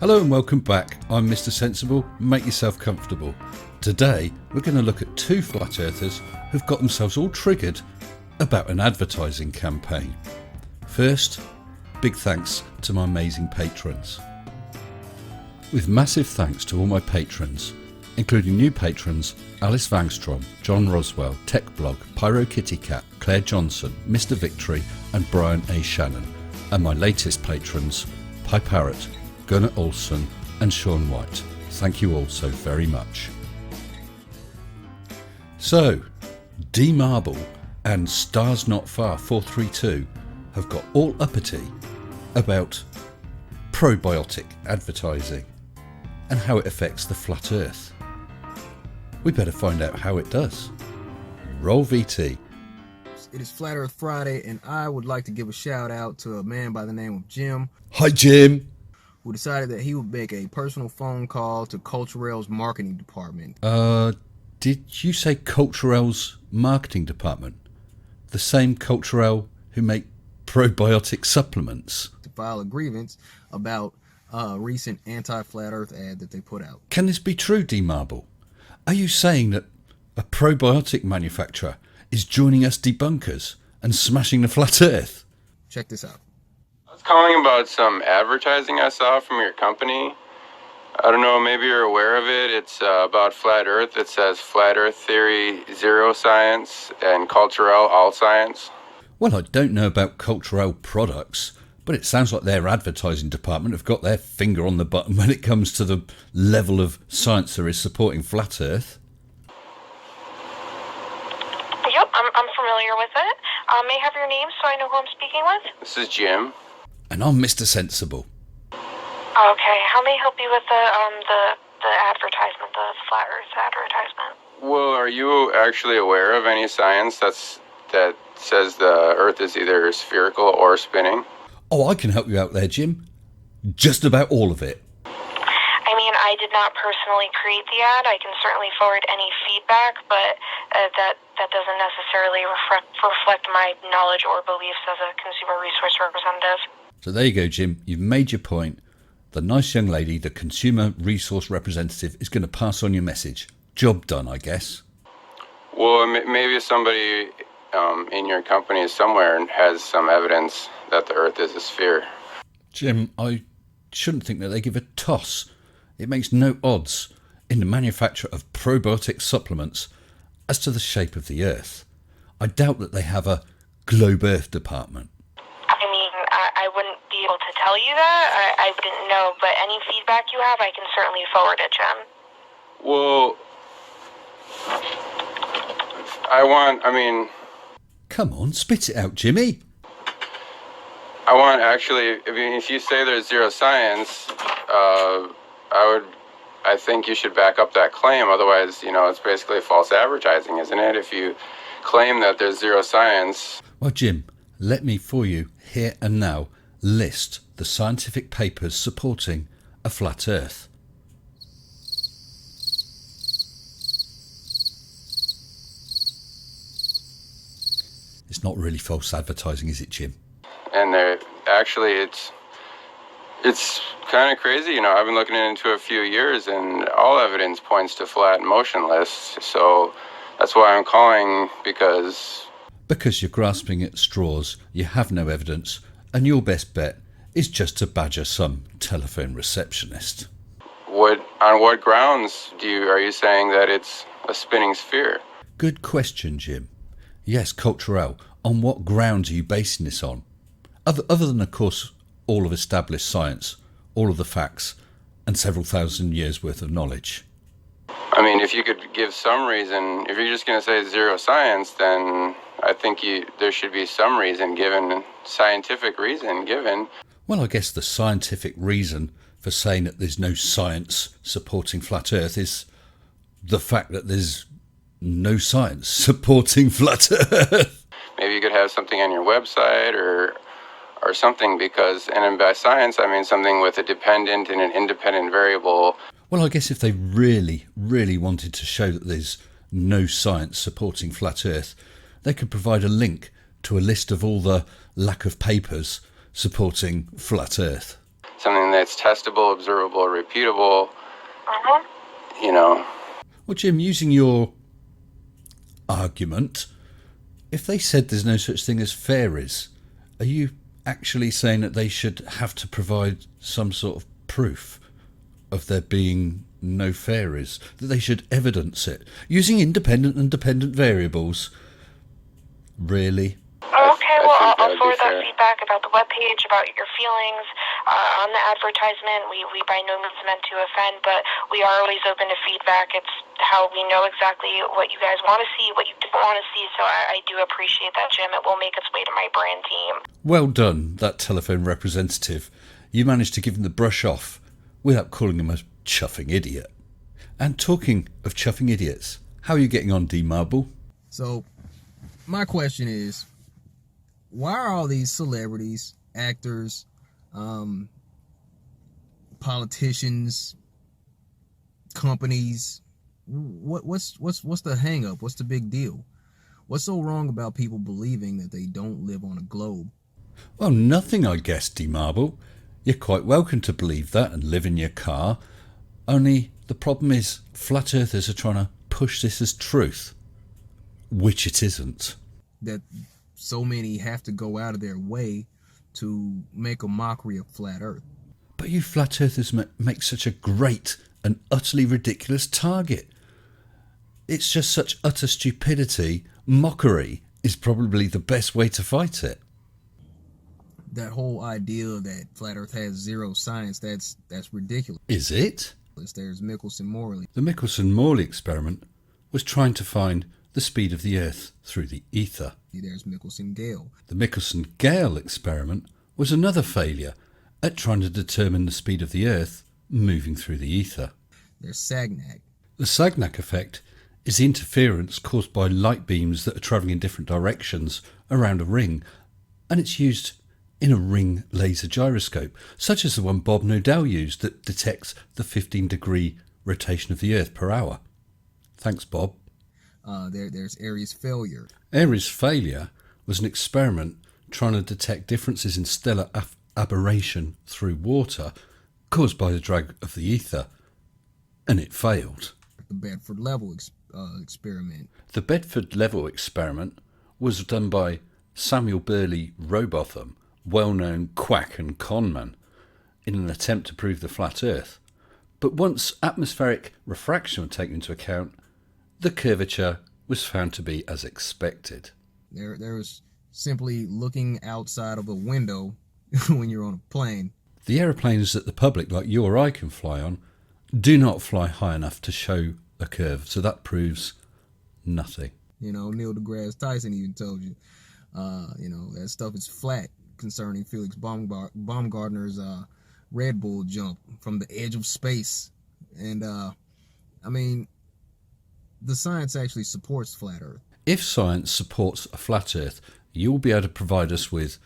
Hello and welcome back. I'm Mr. Sensible. Make yourself comfortable. Today we're going to look at two flat earthers who've got themselves all triggered about an advertising campaign. First, big thanks to my amazing patrons. With massive thanks to all my patrons, including new patrons Alice Vangstrom, John Roswell, TechBlog, Pyro Kitty Cat, Claire Johnson, Mr. Victory and Brian A. Shannon, and my latest patrons Pi Parrot, Gunnar Olsen and Sean White. Thank you all so very much. So, DMarble and Stars Not Far 432 have got all uppity about probiotic advertising and how it affects the flat earth. We better find out how it does. Roll VT. It is Flat Earth Friday, and I would like to give a shout out to a man by the name of Jim. Hi Jim. Who decided that he would make a personal phone call to Culturelle's marketing department. Did you say Culturelle's marketing department? The same Culturelle who make probiotic supplements? To file a grievance about a recent anti-flat earth ad that they put out. Can this be true, DMarble? Are you saying that a probiotic manufacturer is joining us debunkers and smashing the flat earth? Check this out. I was calling about some advertising I saw from your company. I don't know, maybe you're aware of it. It's about flat earth. It says flat earth theory, zero science, and Culturelle, all science. Well, I don't know about Culturelle products, but it sounds like their advertising department have got their finger on the button when it comes to the level of science there is supporting flat earth. Yep, I'm familiar with it. May I have your name so I know who I'm speaking with? This is Jim. And I'm Mr. Sensible. Okay, how may I help you with the advertisement, the flat earth advertisement? Well, are you actually aware of any science that says the earth is either spherical or spinning? Oh, I can help you out there, Jim. Just about all of it. I mean, I did not personally create the ad. I can certainly forward any feedback, but that doesn't necessarily reflect my knowledge or beliefs as a consumer resource representative. So there you go, Jim. You've made your point. The nice young lady, the consumer resource representative, is going to pass on your message. Job done, I guess. Well, maybe somebody in your company somewhere has some evidence that the earth is a sphere. Jim, I shouldn't think that they give a toss. It makes no odds in the manufacture of probiotic supplements as to the shape of the earth. I doubt that they have a globe earth department. I mean, I wouldn't be able to tell you that. I wouldn't know, but any feedback you have, I can certainly forward it, Jim. Well, Come on, spit it out, Jimmy. If you say there's zero science, I think you should back up that claim. Otherwise, it's basically false advertising, isn't it? If you claim that there's zero science. Well, Jim, let me for you here and now list the scientific papers supporting a flat earth. It's not really false advertising, is it, Jim? And it's kind of crazy. I've been looking into it a few years, and all evidence points to flat and motionless. So that's why I'm calling, because you're grasping at straws, you have no evidence, and your best bet is just to badger some telephone receptionist. On what grounds are you saying that it's a spinning sphere? Good question, Jim. Yes, Culturelle, on what grounds are you basing this on? Other than, of course, all of established science, all of the facts, and several thousand years' worth of knowledge. I mean, if you could give some reason, if you're just going to say zero science, then I think there should be some reason given, scientific reason given. Well, I guess the scientific reason for saying that there's no science supporting flat earth is the fact that there's no science supporting flat earth. Maybe you could have something on your website or something, and by science I mean something with a dependent and an independent variable. Well, I guess if they really, really wanted to show that there's no science supporting flat earth, they could provide a link to a list of all the lack of papers supporting flat earth. something that's testable, observable, repeatable, Mm-hmm. you know. Well, Jim, using your argument, if they said there's no such thing as fairies, are you actually saying that they should have to provide some sort of proof of there being no fairies, that they should evidence it using independent and dependent variables? Really? Okay, well, think I'll that would be forward that fair. feedback about the webpage, about your feelings. On the advertisement, we by no means meant to offend, but we are always open to feedback. It's how we know exactly what you guys want to see, what you don't want to see, so I do appreciate that, Jim. It will make its way to my brand team. Well done, that telephone representative. You managed to give him the brush off without calling him a chuffing idiot. And talking of chuffing idiots, how are you getting on, DMarble? So, my question is, why are all these celebrities, actors, politicians, companies, what's the hang up? What's the big deal? What's so wrong about people believing that they don't live on a globe? Well, nothing, I guess, DMarble. You're quite welcome to believe that and live in your car. Only the problem is flat earthers are trying to push this as truth, which it isn't. That so many have to go out of their way to make a mockery of flat earth. But you flat earthers make such a great and utterly ridiculous target. It's just such utter stupidity. Mockery is probably the best way to fight it. That whole idea that flat earth has zero science, that's ridiculous. Is it? There's Michelson-Morley. The Michelson-Morley experiment was trying to find the speed of the Earth through the ether. There's Michelson-Gale. The Michelson-Gale experiment was another failure at trying to determine the speed of the Earth moving through the ether. There's Sagnac. The Sagnac effect is the interference caused by light beams that are travelling in different directions around a ring, and it's used in a ring laser gyroscope, such as the one Bob Nodell used that detects the 15-degree rotation of the Earth per hour. Thanks, Bob. There's Aries failure. Aries failure was an experiment trying to detect differences in stellar aberration through water caused by the drag of the ether, and it failed. The Bedford level experiment. The Bedford level experiment was done by Samuel Burley Rowbotham, well-known quack and conman, in an attempt to prove the flat Earth. But once atmospheric refraction was taken into account, the curvature was found to be as expected. There was simply looking outside of a window when you're on a plane. The aeroplanes that the public, like you or I, can fly on, do not fly high enough to show a curve, so that proves nothing. You know, Neil deGrasse Tyson even told you, that stuff is flat concerning Felix Baumgartner's Red Bull jump from the edge of space. And, the science actually supports flat Earth. If science supports a flat Earth, you will be able to provide us with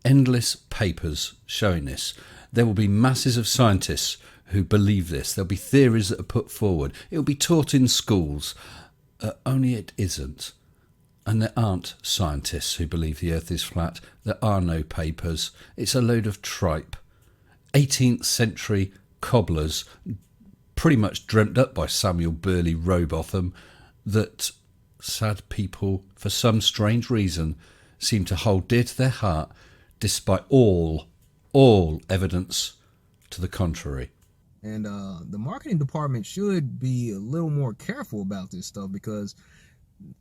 endless papers showing this. There will be masses of scientists who believe this. There'll be theories that are put forward. It will be taught in schools. Only it isn't. And there aren't scientists who believe the Earth is flat. There are no papers. It's a load of tripe. 18th century cobblers, pretty much dreamt up by Samuel Burley Rowbotham, that sad people, for some strange reason, seem to hold dear to their heart, despite all evidence to the contrary. And the marketing department should be a little more careful about this stuff because,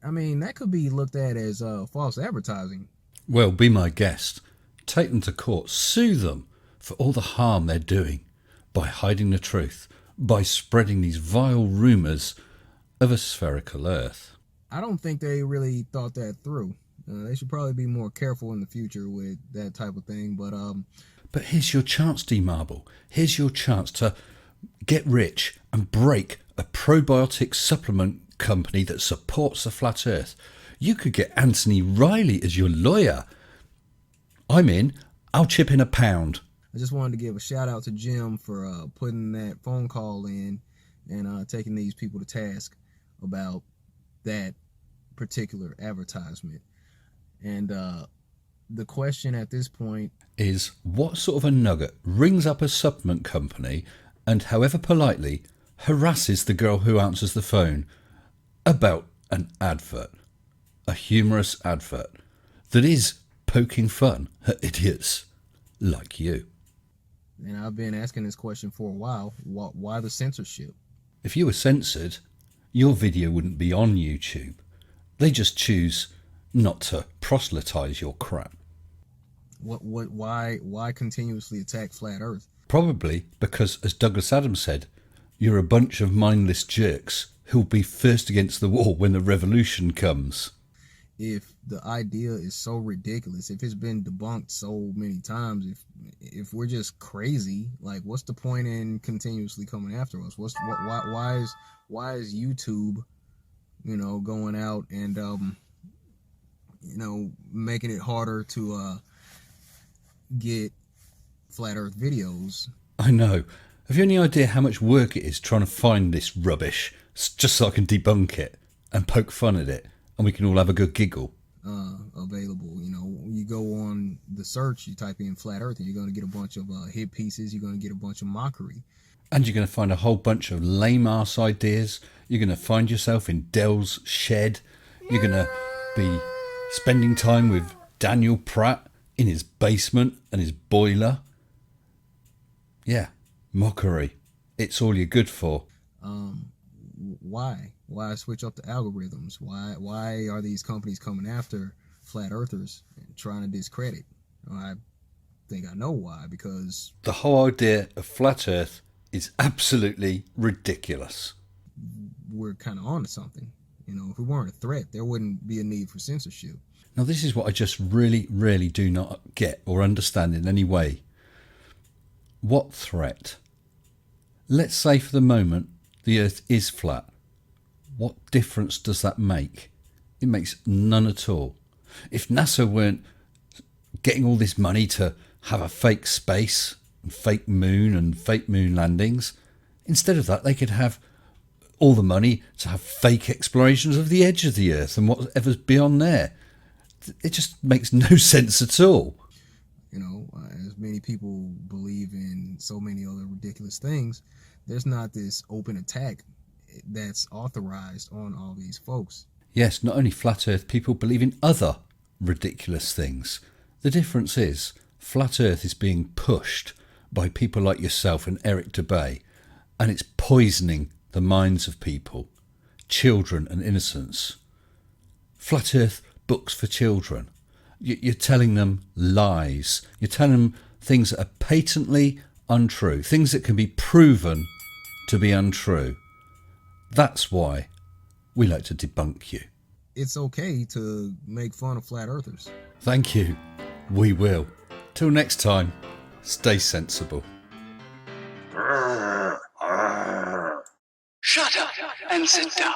that could be looked at as false advertising. Well, be my guest. Take them to court. Sue them for all the harm they're doing by hiding the truth, by spreading these vile rumours of a spherical Earth. I don't think they really thought that through. They should probably be more careful in the future with that type of thing. But here's your chance, DMarble. Here's your chance to get rich and break a probiotic supplement company that supports the flat Earth. You could get Anthony Riley as your lawyer. I'm in. I'll chip in £1. I just wanted to give a shout out to Jim for putting that phone call in and taking these people to task about that particular advertisement. And The question at this point is, what sort of a nugget rings up a supplement company and, however politely, harasses the girl who answers the phone about an advert, a humorous advert that is poking fun at idiots like you. and I've been asking this question for a while. Why the censorship? If you were censored, your video wouldn't be on YouTube. They just choose not to proselytize your crap. Why continuously attack flat Earth? Probably because, as Douglas Adams said, you're a bunch of mindless jerks who'll be first against the wall when the revolution comes. If the idea is so ridiculous, if it's been debunked so many times, if we're just crazy, like, what's the point in continuously coming after us? Why is YouTube, going out and making it harder to get flat Earth videos? I know. Have you any idea how much work it is trying to find this rubbish just so I can debunk it and poke fun at it and we can all have a good giggle? Available. You go on the search, you type in flat Earth, and you're going to get a bunch of hit pieces. You're going to get a bunch of mockery. And you're going to find a whole bunch of lame-ass ideas. You're going to find yourself in Dell's shed. You're going to be spending time with Daniel Pratt in his basement and his boiler. Yeah, mockery. It's all you're good for. Why switch up the algorithms? Why are these companies coming after flat earthers and trying to discredit? I think I know why. Because the whole idea of flat Earth is absolutely ridiculous. We're kind of on to something. If we weren't a threat, there wouldn't be a need for censorship. Now, this is what I just really, really do not get or understand in any way. What threat? Let's say for the moment the Earth is flat. What difference does that make? It makes none at all. If NASA weren't getting all this money to have a fake space, and fake moon landings, instead of that they could have all the money to have fake explorations of the edge of the Earth and whatever's beyond there. It just makes no sense at all. As many people believe in so many other ridiculous things, there's not this open attack that's authorized on all these folks. Yes, not only flat Earth people believe in other ridiculous things. The difference is flat Earth is being pushed by people like yourself and Eric DeBay, and it's poisoning the minds of people, children and innocents. Flat Earth books for children. You're telling them lies. You're telling them things that are patently untrue, things that can be proven to be untrue. That's why we like to debunk you. It's okay to make fun of flat earthers. Thank you. We will. Till next time, stay sensible. Shut up and sit down.